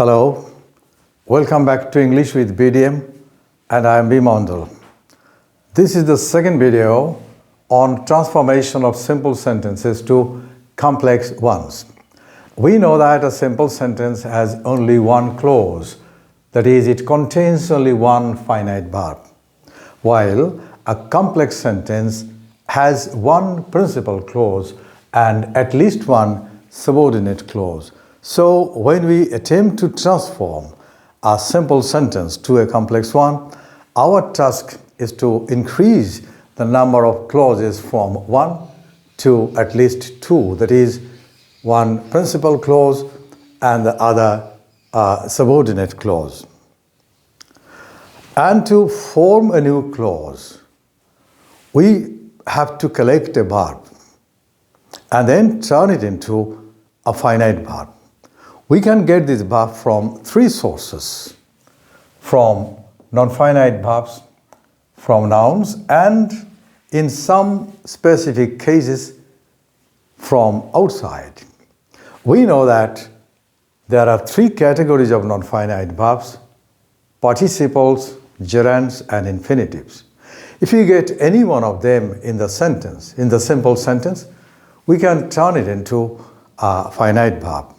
Hello, welcome back to English with BDM, and I am B. Mondal. This is the second video on transformation of simple sentences to complex ones. We know that a simple sentence has only one clause, that is, it contains only one finite verb, while a complex sentence has one principal clause and at least one subordinate clause. So when we attempt to transform a simple sentence to a complex one, our task is to increase the number of clauses from one to at least two, that is, one principal clause and the other subordinate clause. And to form a new clause, we have to collect a verb and then turn it into a finite verb. We can get this verb from three sources: from non-finite verbs, from nouns, and in some specific cases from outside. We know that there are three categories of non-finite verbs: participles, gerunds, and infinitives. If you get any one of them in the sentence, in the simple sentence, we can turn it into a finite verb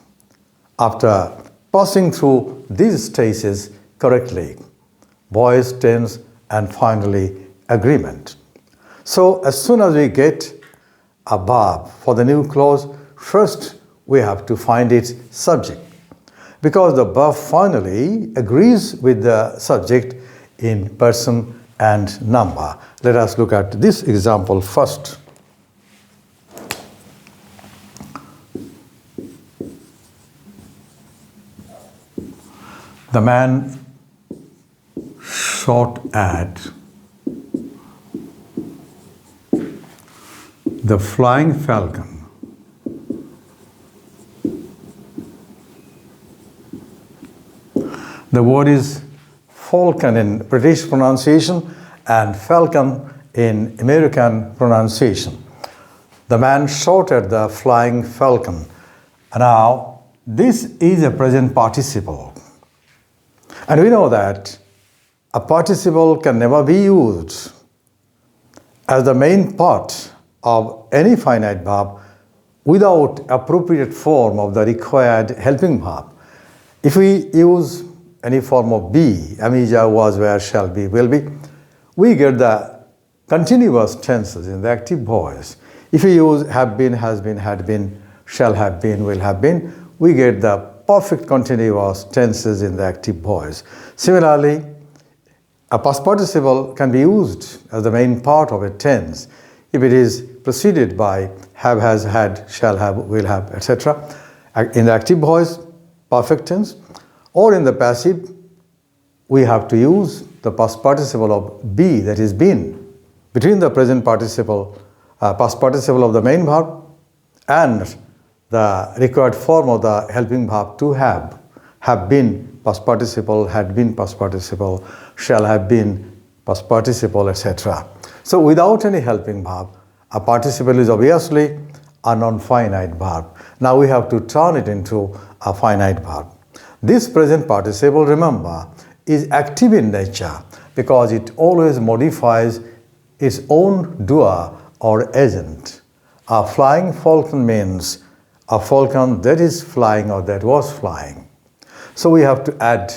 after passing through these stages correctly: voice, tense, and finally agreement. So as soon as we get a verb for the new clause, first we have to find its subject, because the verb finally agrees with the subject in person and number. Let us look at this example first. The man shot at the flying falcon. The word is falcon in British pronunciation and falcon in American pronunciation. The man shot at the flying falcon. Now, this is a present participle. And we know that a participle can never be used as the main part of any finite verb without appropriate form of the required helping verb. If we use any form of be, am, is, are, was, were, shall be, will be, we get the continuous tenses in the active voice. If we use have been, has been, had been, shall have been, will have been, we get the perfect continuous tenses in the active voice. Similarly, a past participle can be used as the main part of a tense if it is preceded by have, has, had, shall have, will have, etc. In the active voice, perfect tense, or in the passive, we have to use the past participle of be, that is been, between the present participle, past participle of the main verb and the required form of the helping verb to have been past participle, had been past participle, shall have been past participle, etc. So without any helping verb, a participle is obviously a non-finite verb. Now we have to turn it into a finite verb. This present participle, remember, is active in nature because it always modifies its own doer or agent. A flying falcon means a falcon that is flying or that was flying. So we have to add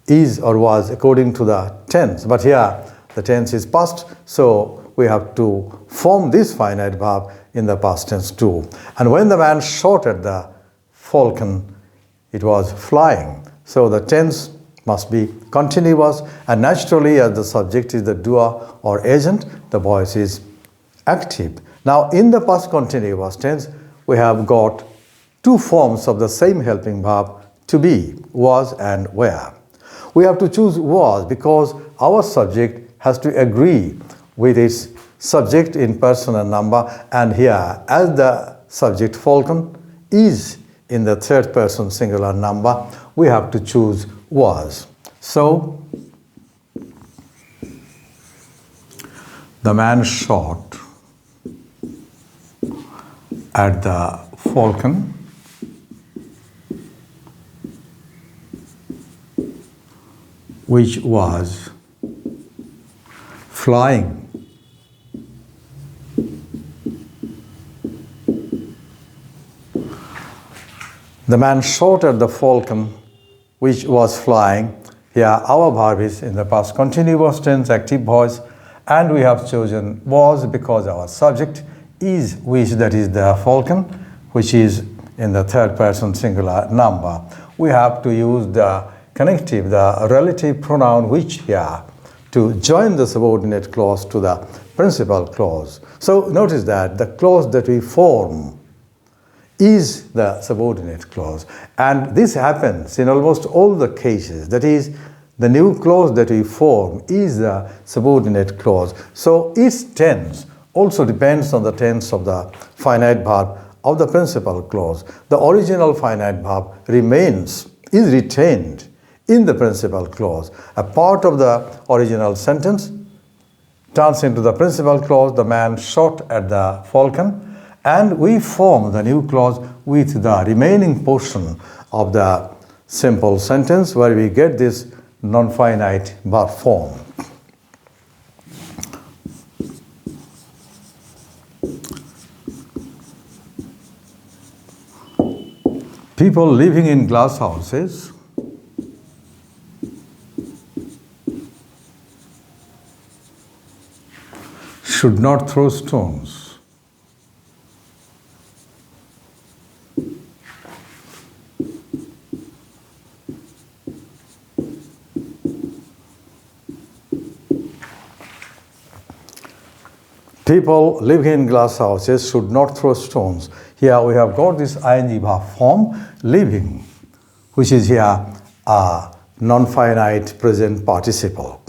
is or was according to the tense. But here the tense is past, so we have to form this finite verb in the past tense too. And when the man shot at the falcon, it was flying. So the tense must be continuous, and naturally, as the subject is the doer or agent, the voice is active. Now in the past continuous tense, we have got two forms of the same helping verb, to be, was, and were. We have to choose was because our subject has to agree with its subject in person and number, and here, as the subject falcon is in the third person singular number, we have to choose was. So, the man shot at the falcon which was flying. The man shot at the falcon which was flying. Here our verb is in the past continuous tense, active voice, and we have chosen was because our subject is which, that is the falcon, which is in the third person singular number. We have to use the connective, the relative pronoun which here to join the subordinate clause to the principal clause. So notice that the clause that we form is the subordinate clause, and this happens in almost all the cases. That is, the new clause that we form is the subordinate clause. So its tense also depends on the tense of the finite verb of the principal clause. The original finite verb is retained in the principal clause. A part of the original sentence turns into the principal clause, the man shot at the falcon, and we form the new clause with the remaining portion of the simple sentence where we get this non-finite verb form. People living in glass houses should not throw stones. People living in glass houses should not throw stones. Here we have got this ing verb form, living, which is here a non-finite present participle.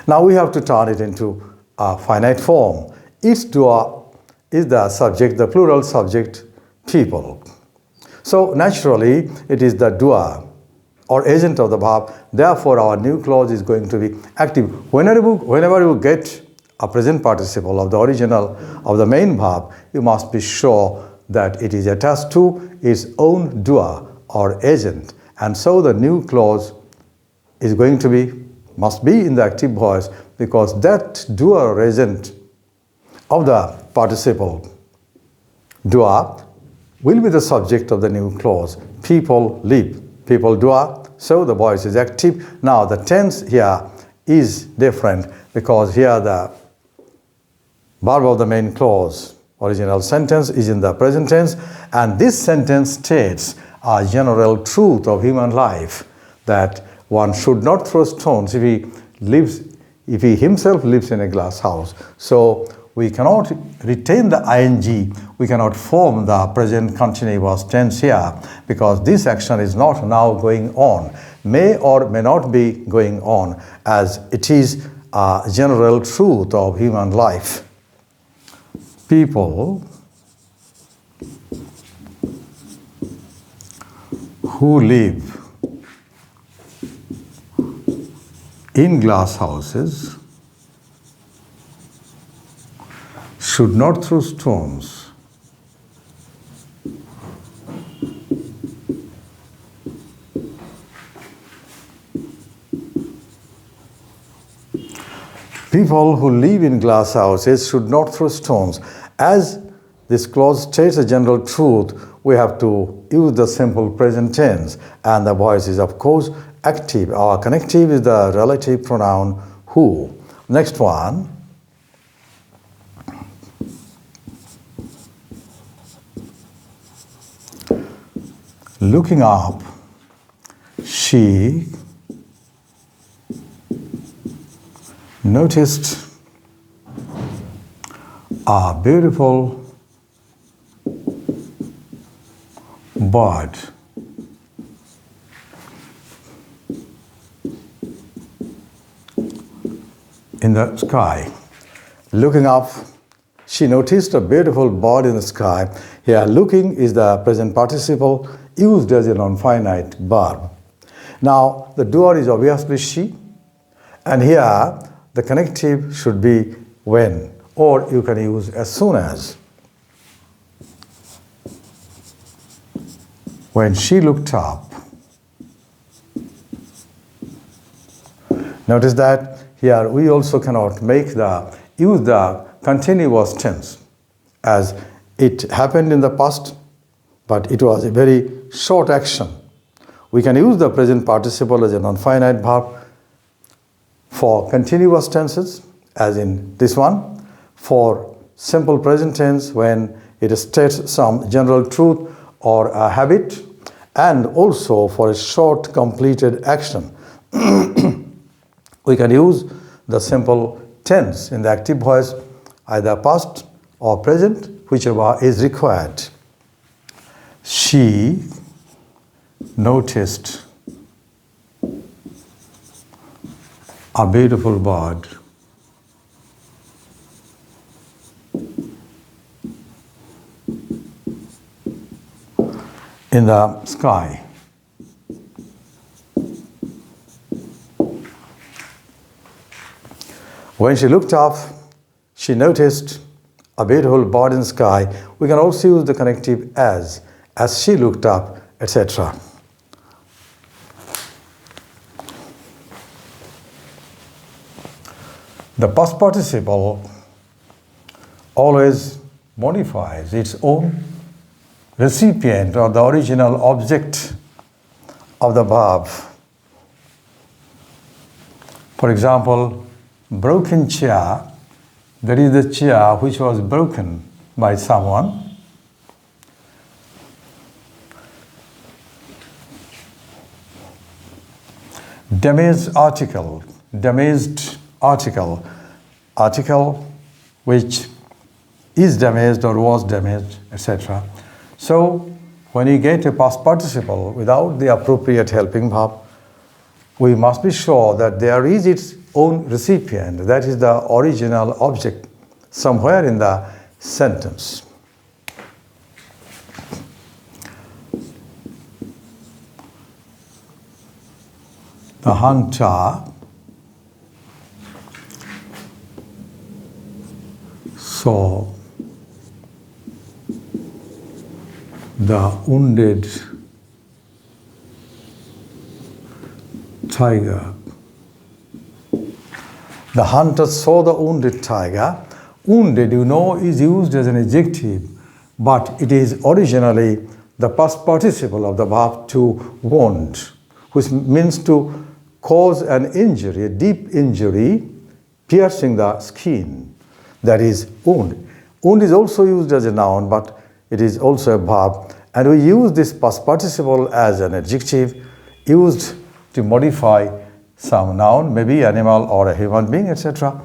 Now we have to turn it into a finite form. Its doer is the subject, the plural subject, people. So naturally it is the doer or agent of the verb. Therefore our new clause is going to be active. Whenever you get a present participle of the original of the main verb, you must be sure that it is attached to its own doer or agent, and so the new clause is going to be, must be in the active voice, because that doer or agent of the participle doer will be the subject of the new clause. People live, people doer, so the voice is active. Now the tense here is different because here the verb of the main clause, original sentence, is in the present tense, and this sentence states a general truth of human life that one should not throw stones if he himself lives in a glass house. So we cannot retain the ing, we cannot form the present continuous tense here because this action is not now going on, may or may not be going on, as it is a general truth of human life. People who live in glass houses should not throw stones. People who live in glass houses should not throw stones. As this clause states a general truth, we have to use the simple present tense, and the voice is of course active. Our connective is the relative pronoun who. Next one. Looking up, she noticed a beautiful bird in the sky. Looking up, she noticed a beautiful bird in the sky. Here, looking is the present participle used as a non-finite verb. Now, the doer is obviously she, and here the connective should be when, or you can use as soon as. When she looked up, Notice that here we also cannot use the continuous tense, as it happened in the past, but it was a very short action. We can use the present participle as a non-finite verb for continuous tenses, as in this one, for simple present tense when it states some general truth or a habit, and also for a short completed action. We can use the simple tense in the active voice, either past or present, whichever is required. She noticed a beautiful bird in the sky. When she looked up, she noticed a beautiful bird in the sky. We can also use the connective as she looked up, etc. The past participle always modifies its own recipient or the original object of the verb. For example, broken chair, that is the chair which was broken by someone. Damaged article, article which is damaged or was damaged, etc. So when you get a past participle without the appropriate helping verb, we must be sure that there is its own recipient, that is the original object, somewhere in the sentence. The hunter saw the wounded tiger. The hunter saw the wounded tiger. Wounded, you know, is used as an adjective, but it is originally the past participle of the verb to wound, which means to cause an injury, a deep injury, piercing the skin. That is wound. Wound is also used as a noun, but it is also a verb. And we use this past participle as an adjective used to modify some noun, maybe animal or a human being, etc.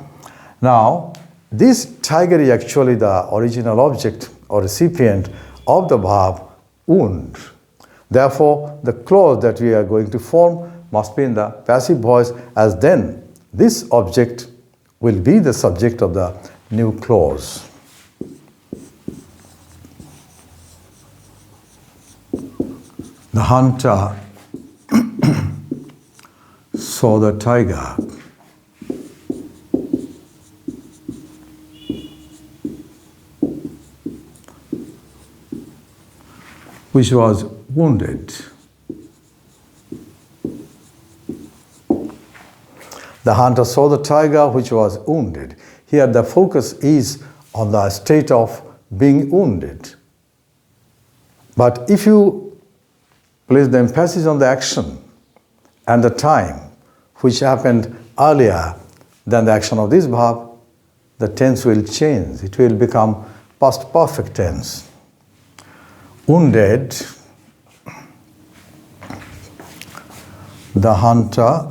Now, this tiger is actually the original object or recipient of the verb wound. Therefore, the clause that we are going to form must be in the passive voice, as then this object will be the subject of the new clause. The hunter saw the tiger. Which was wounded. The hunter saw the tiger which was wounded. Here the focus is on the state of being wounded. But if you place the emphasis on the action and the time which happened earlier than the action of this verb, the tense will change. It will become past perfect tense. Wounded, the hunter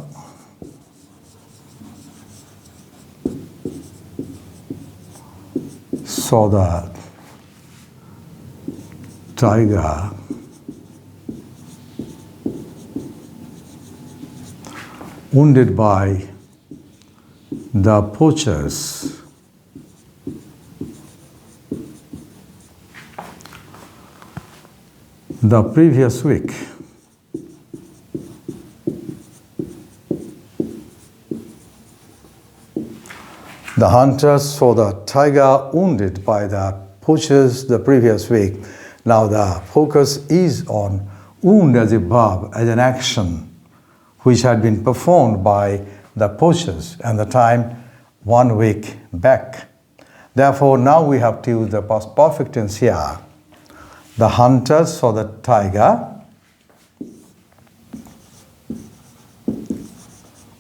saw the tiger wounded by the poachers. The previous week. The hunters saw the tiger wounded by the poachers the previous week. Now the focus is on wound as a verb, as an action which had been performed by the pushes and the time 1 week back. Therefore, now we have to use the past perfect tense here. The hunters saw the tiger,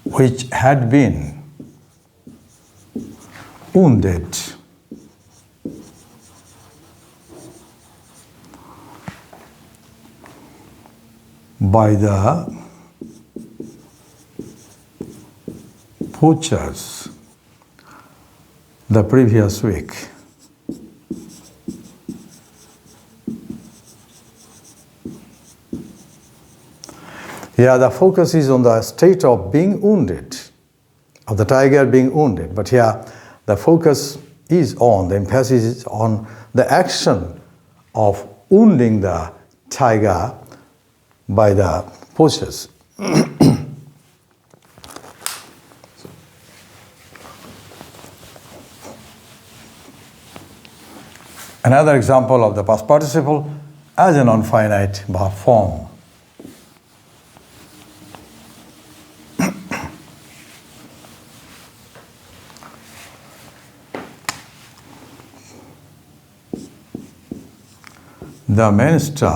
which had been wounded by the poachers the previous week. Here the focus is on the state of being wounded, of the tiger being wounded. But here the focus is on, the emphasis is on the action of wounding the tiger by the poachers. Another example of the past participle as a non-finite verb form. The minister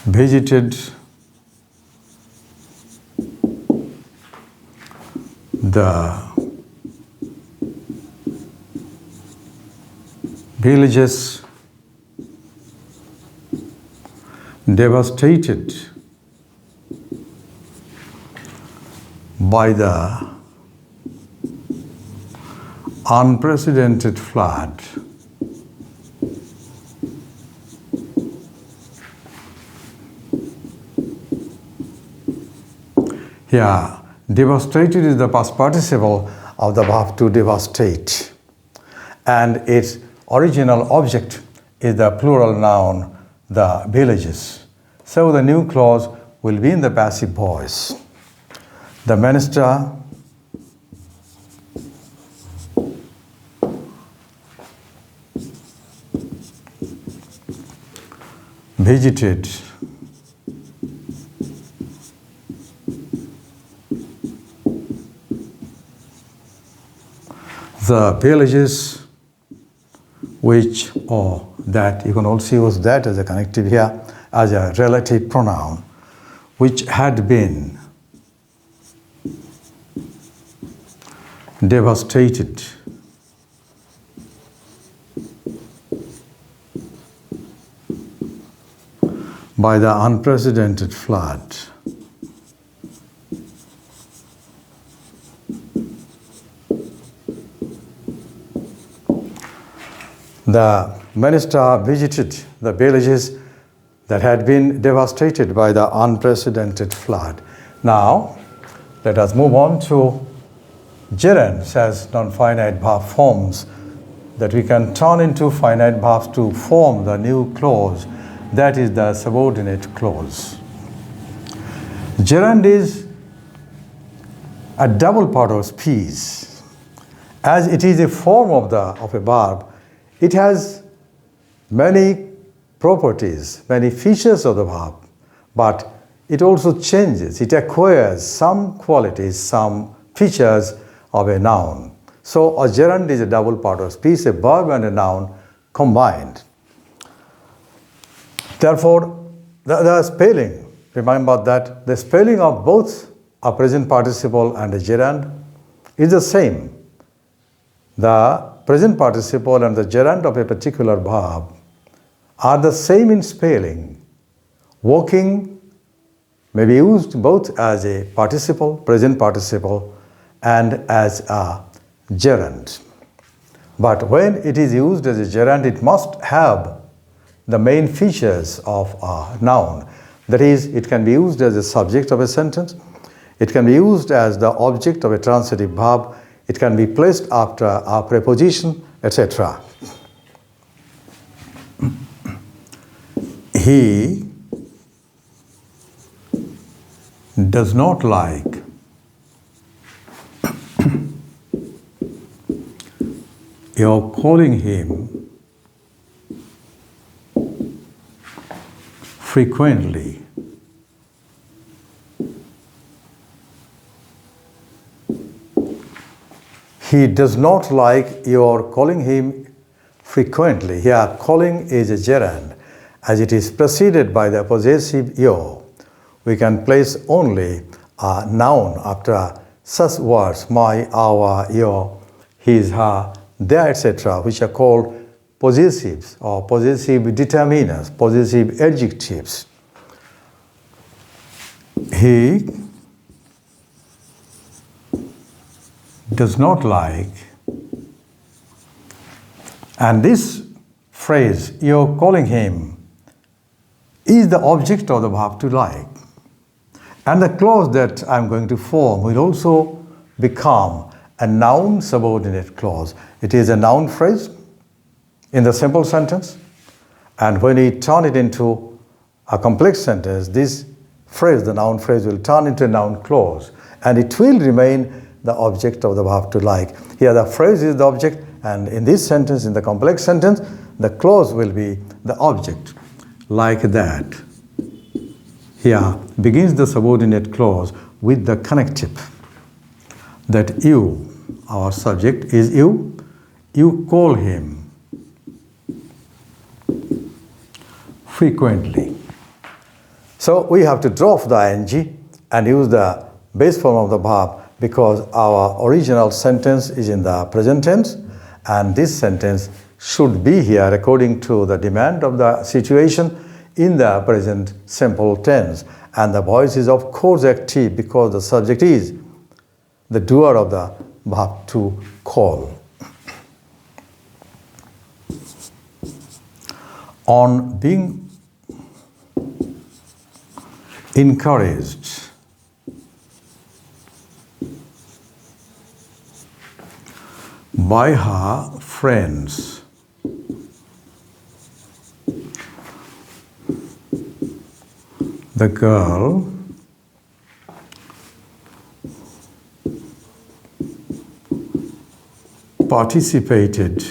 visited the villages devastated by the unprecedented flood. Here, devastated is the past participle of the verb to devastate, and its original object is the plural noun, the villages. So the new clause will be in the passive voice. The minister visited the villages which, or that, you can also use that as a connective here, as a relative pronoun, which had been devastated by the unprecedented flood. The minister visited the villages that had been devastated by the unprecedented flood. Now, let us move on to gerunds as non-finite verb forms that we can turn into finite verbs to form the new clause, that is the subordinate clause. Gerund is a double part of speech. As it is a form of a verb, it has many properties, many features of the verb, but it also changes. It acquires some qualities, some features of a noun. So a gerund is a double part of speech, a verb and a noun combined. Therefore, the spelling, remember that the spelling of both a present participle and a gerund is the same. The present participle and the gerund of a particular verb are the same in spelling. Walking may be used both as a participle, present participle, and as a gerund. But when it is used as a gerund, it must have the main features of a noun. That is, it can be used as a subject of a sentence, it can be used as the object of a transitive verb, it can be placed after a preposition, etc. He does not like you're calling him frequently. He does not like your calling him frequently. Here, calling is a gerund. As it is preceded by the possessive yo, we can place only a noun after such words, my, our, your, his, her, their, etc., which are called possessives or possessive determiners, possessive adjectives. He does not like, and this phrase, you're calling him, is the object of the verb to like. And the clause that I'm going to form will also become a noun subordinate clause. It is a noun phrase in the simple sentence, and when we turn it into a complex sentence, this phrase, the noun phrase, will turn into a noun clause, and it will remain the object of the verb to like. Here the phrase is the object, and in this sentence, in the complex sentence, the clause will be the object, like that. Here begins the subordinate clause with the connective, that you, our subject is you call him frequently. So we have to drop the ing and use the base form of the verb, because our original sentence is in the present tense, and this sentence should be here according to the demand of the situation in the present simple tense. And the voice is of course active because the subject is the doer of the verb to call. On being encouraged by her friends, the girl participated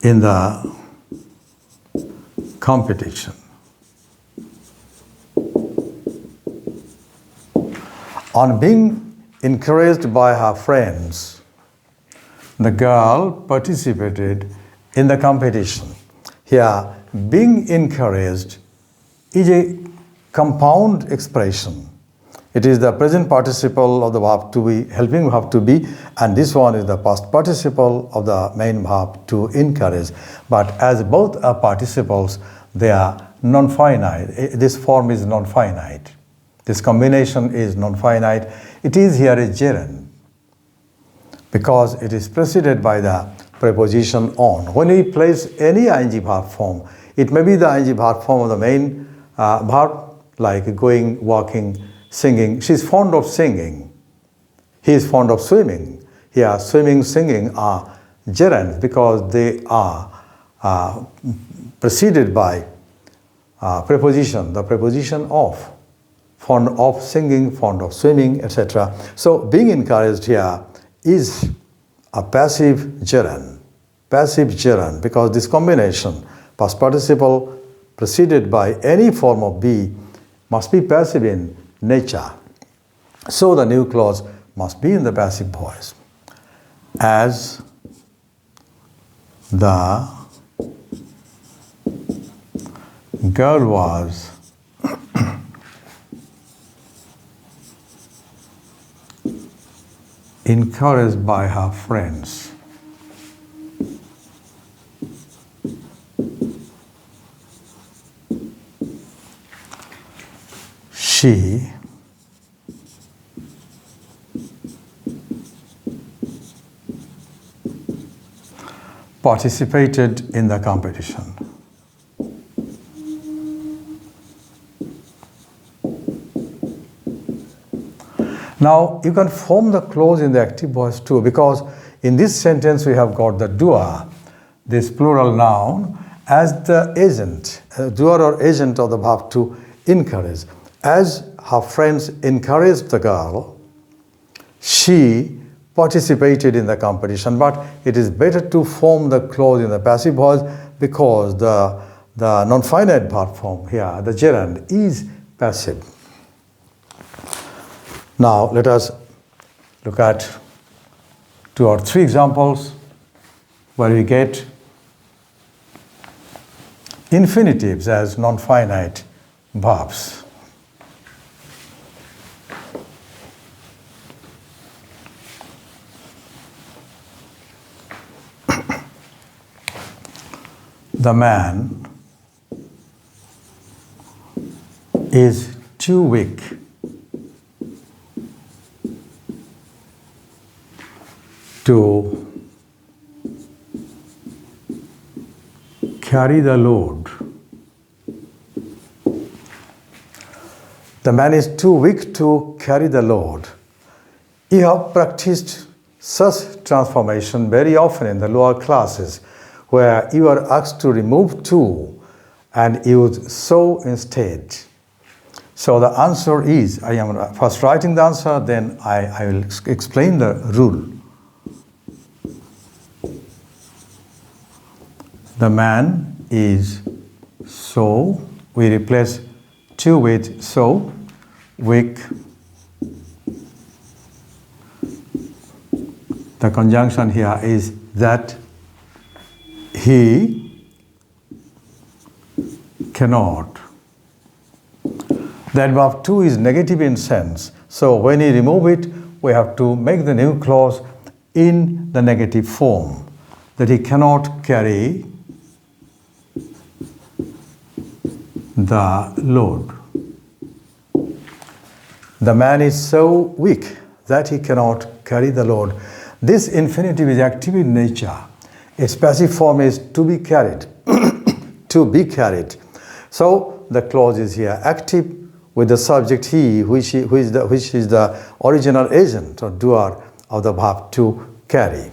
in the competition. On being encouraged by her friends, the girl participated in the competition. Here, being encouraged is a compound expression. It is the present participle of the verb to be, helping verb to be, and this one is the past participle of the main verb to encourage. But as both are participles, they are non-finite. This form is non-finite. This combination is non-finite. It is here a gerund because it is preceded by the preposition on. When we place any ing verb form, it may be the ing verb form of the main verb, like going, walking, singing. She is fond of singing. He is fond of swimming. Here, swimming, singing are gerunds because they are preceded by preposition, the preposition of. Fond of singing, fond of swimming, etc. So being encouraged here is a passive gerund because this combination, past participle preceded by any form of be, must be passive in nature. So the new clause must be in the passive voice. As the girl was encouraged by her friends, she participated in the competition. Now, you can form the clause in the active voice too, because in this sentence we have got the doer, this plural noun, as the agent, doer or agent of the verb to encourage. As her friends encouraged the girl, she participated in the competition, but it is better to form the clause in the passive voice because the non-finite verb form here, the gerund, is passive. Now let us look at 2 or 3 examples where we get infinitives as non-finite verbs. The man is too weak to carry the load. The man is too weak to carry the load. You have practiced such transformation very often in the lower classes, where you are asked to remove to and use so instead. So the answer is, I am first writing the answer, then I will explain the rule. The man is so, we replace to with so, weak. The conjunction here is that he cannot. That verb to is negative in sense. So when you remove it, we have to make the new clause in the negative form. That he cannot carry the load. The man is so weak that he cannot carry the load. This infinitive is active in nature. Its passive form is to be carried. To be carried. So the clause is here active with the subject he, which is the original agent or doer of the verb to carry.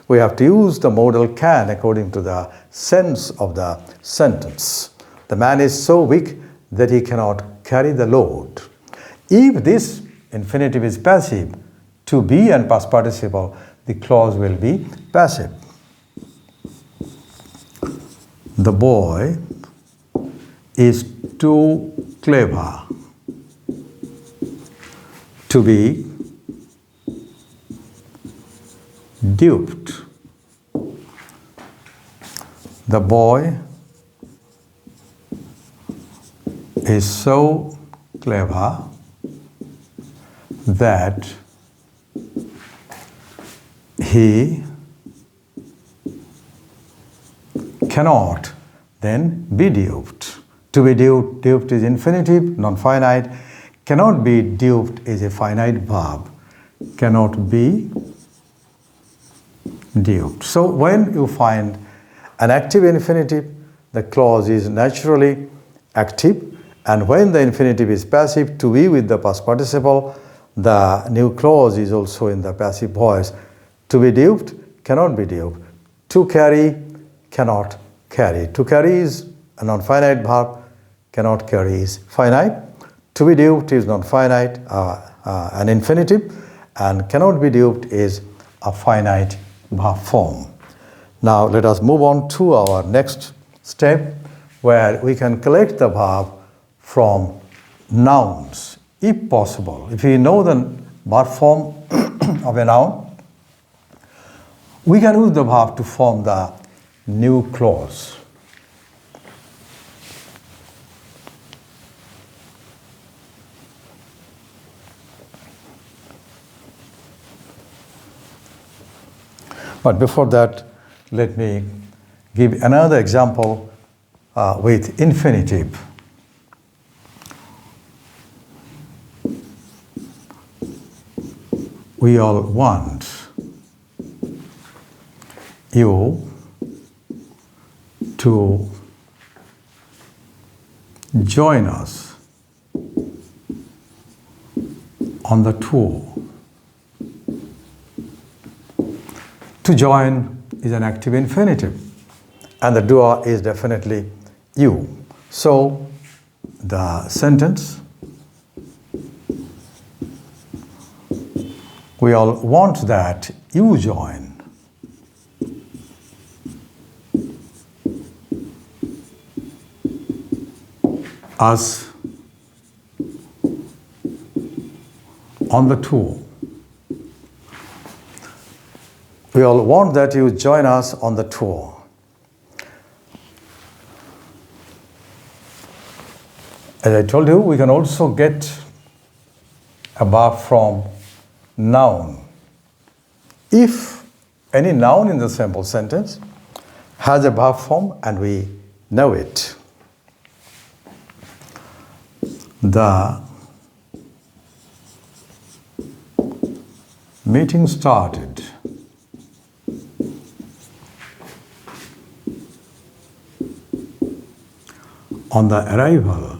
We have to use the modal can according to the sense of the sentence. The man is so weak that he cannot carry the load. If this infinitive is passive, to be and past participle, the clause will be passive. The boy is too clever to be duped. The boy is so clever that he cannot then be duped. To be duped is infinitive, non-finite. Cannot be duped is a finite verb. Cannot be duped. So when you find an active infinitive, the clause is naturally active. And when the infinitive is passive, to be with the past participle, the new clause is also in the passive voice. To be duped, cannot be duped. To carry, cannot carry. To carry is a non-finite verb, cannot carry is finite. To be duped is non-finite, an infinitive, and cannot be duped is a finite verb form. Now let us move on to our next step, where we can collect the verb from nouns, if possible. If we know the verb form of a noun, we can use the verb to form the new clause. But before that, let me give another example with infinitive. We all want you to join us on the tour. To join is an active infinitive, and the doer is definitely you. So the sentence, we all want that you join us on the tour. We all want that you join us on the tour. As I told you, we can also get a verb from noun. If any noun in the sample sentence has a verb form and we know it, the meeting started. On the arrival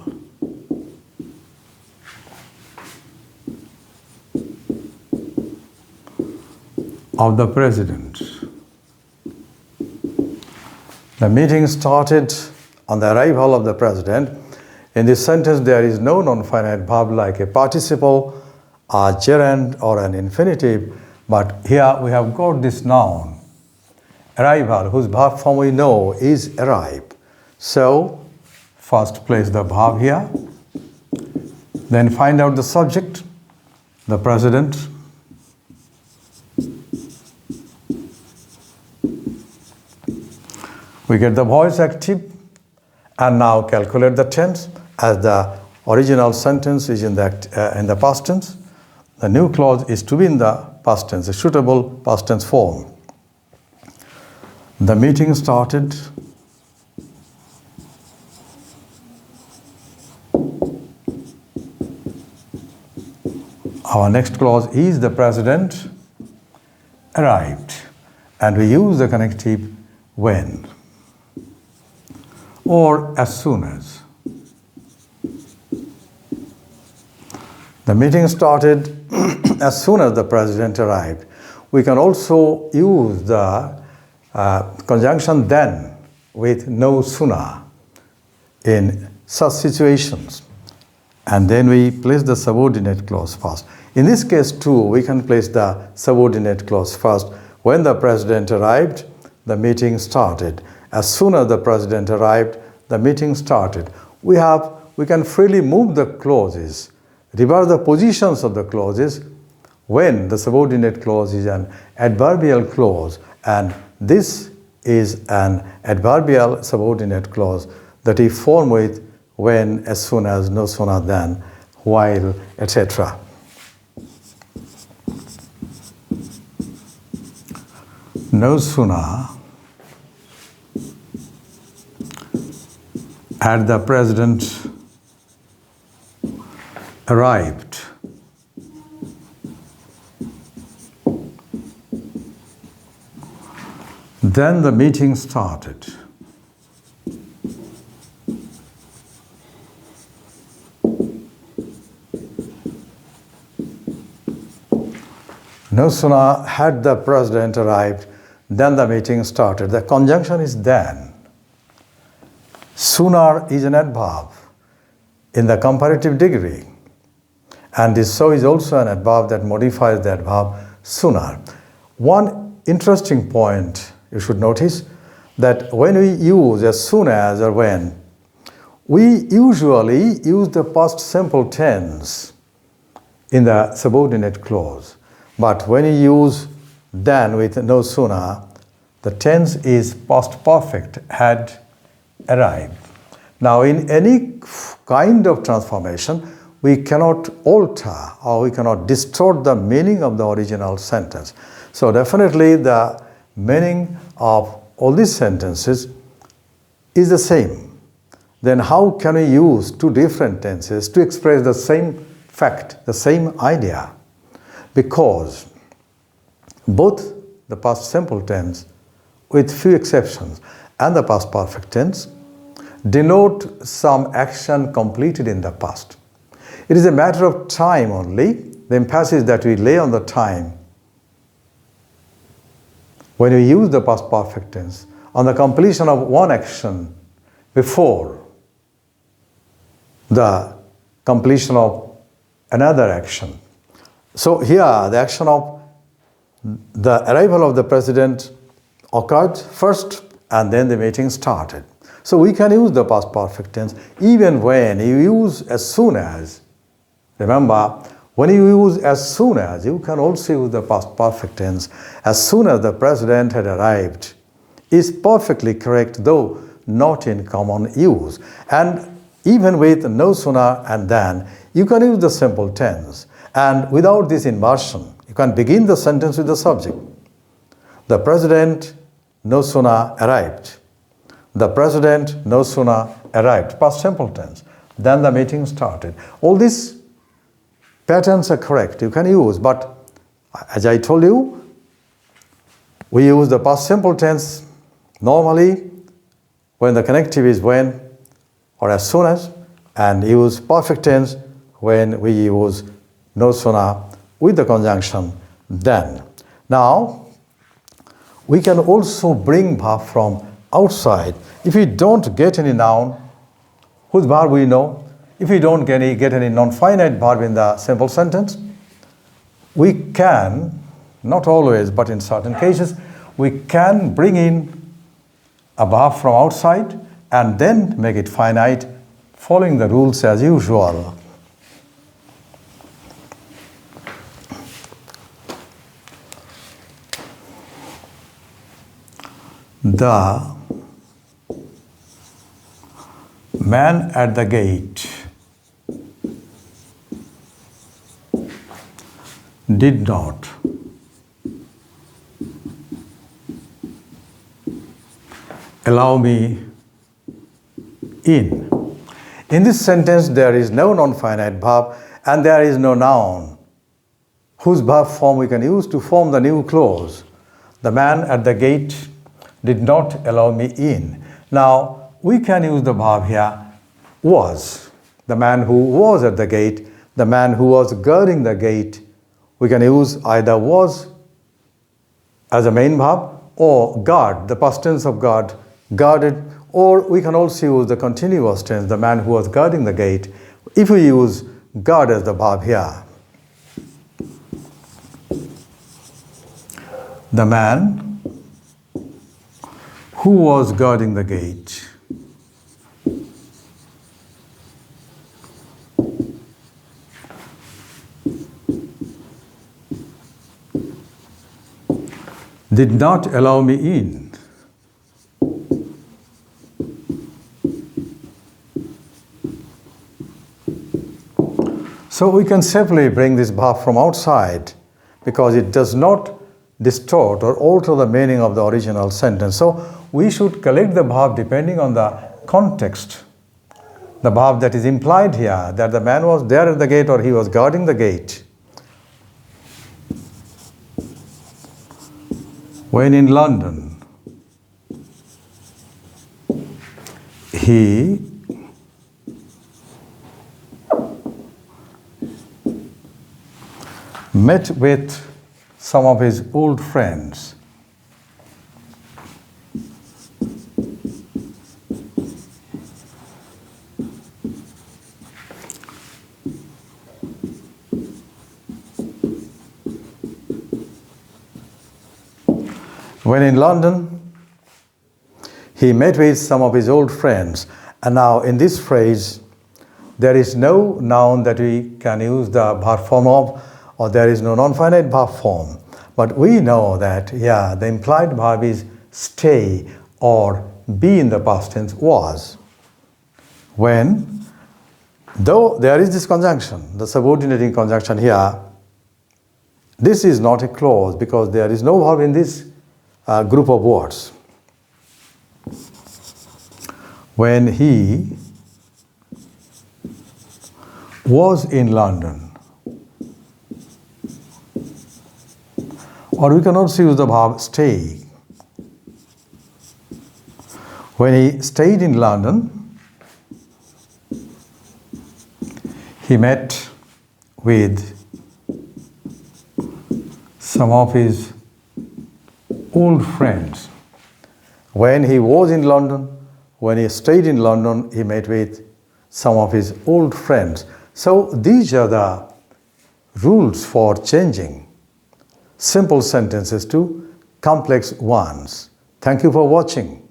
of the president. The meeting started on the arrival of the president. In this sentence, there is no non-finite verb like a participle, a gerund, or an infinitive, but here we have got this noun, arrival, whose verb form we know is arrive. So, first place the verb here, then find out the subject, the president. We get the voice active, and now calculate the tense as the original sentence is in the past tense. The new clause is to be in the past tense, a suitable past tense form. The meeting started. Our next clause is the president arrived, and we use the connective when or as soon as. The meeting started as soon as the president arrived. We can also use the conjunction then with no sooner in such situations. And then we place the subordinate clause first. In this case too, we can place the subordinate clause first. When the president arrived, the meeting started. As soon as the president arrived, the meeting started. We can freely move the clauses, reverse the positions of the clauses when the subordinate clause is an adverbial clause, and this is an adverbial subordinate clause that is formed with when, as soon as, no sooner than, while, etc. No sooner had the president arrived then the meeting started. No sooner had the president arrived than the meeting started. The conjunction is then. Sooner is an adverb in the comparative degree, and this so is also an adverb that modifies the adverb sooner. One interesting point you should notice that when we use as soon as or when, we usually use the past simple tense in the subordinate clause. But when you use then with no sooner, the tense is past perfect, had arrived. Now, in any kind of transformation, we cannot alter or we cannot distort the meaning of the original sentence. So definitely the meaning of all these sentences is the same. Then how can we use two different tenses to express the same fact, the same idea? Because both the past simple tense, with few exceptions, and the past perfect tense denote some action completed in the past. It is a matter of time only, the emphasis that we lay on the time when we use the past perfect tense on the completion of one action before the completion of another action. So here the action of the arrival of the president occurred first and then the meeting started. So we can use the past perfect tense even when you use as soon as. Remember, When you use as soon as, you can also use the past perfect tense. As soon as the president had arrived is perfectly correct, though not in common use. And even with no sooner and than, you can use the simple tense. And without this inversion, you can begin the sentence with the subject. The president no sooner arrived. The president no sooner arrived. Past simple tense. Then the meeting started. All these patterns are correct. You can use, but as I told you, we use the past simple tense normally when the connective is when or as soon as, and use perfect tense when we use no sooner with the conjunction then. Now, we can also bring verb from outside. If we don't get any noun, whose verb we know, if we don't get any non-finite verb in the simple sentence, we can, not always, but in certain cases, we can bring in a verb from outside and then make it finite, following the rules as usual. The man at the gate did not allow me in. In this sentence, there is no non-finite verb and there is no noun whose verb form we can use to form the new clause. The man at the gate did not allow me in. Now, we can use the verb here, was. The man who was at the gate, the man who was guarding the gate. We can use either was as a main verb or guard, the past tense of guard, guarded, or we can also use the continuous tense, the man who was guarding the gate, if we use guard as the verb here. The man who was guarding the gate did not allow me in. So we can simply bring this verb from outside because it does not distort or alter the meaning of the original sentence. So we should collect the verb depending on the context. The verb that is implied here, that the man was there at the gate or he was guarding the gate. When in London, he met with some of his old friends. When in London, he met with some of his old friends. And now in this phrase, there is no noun that we can use the verb form of, or there is no non-finite verb form. But we know that, the implied verb is stay or be in the past tense was. When, though there is this conjunction, the subordinating conjunction here, this is not a clause because there is no verb in this group of words. When he was in London. Or we can also use the verb stay. When he stayed in London, he met with some of his old friends. When he was in London, when he stayed in London, he met with some of his old friends. So these are the rules for changing simple sentences to complex ones. Thank you for watching.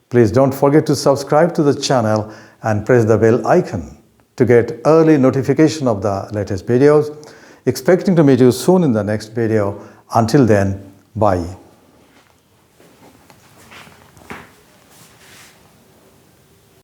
Please don't forget to subscribe to the channel and press the bell icon to get early notification of the latest videos. Expecting to meet you soon in the next video. Until then, bye.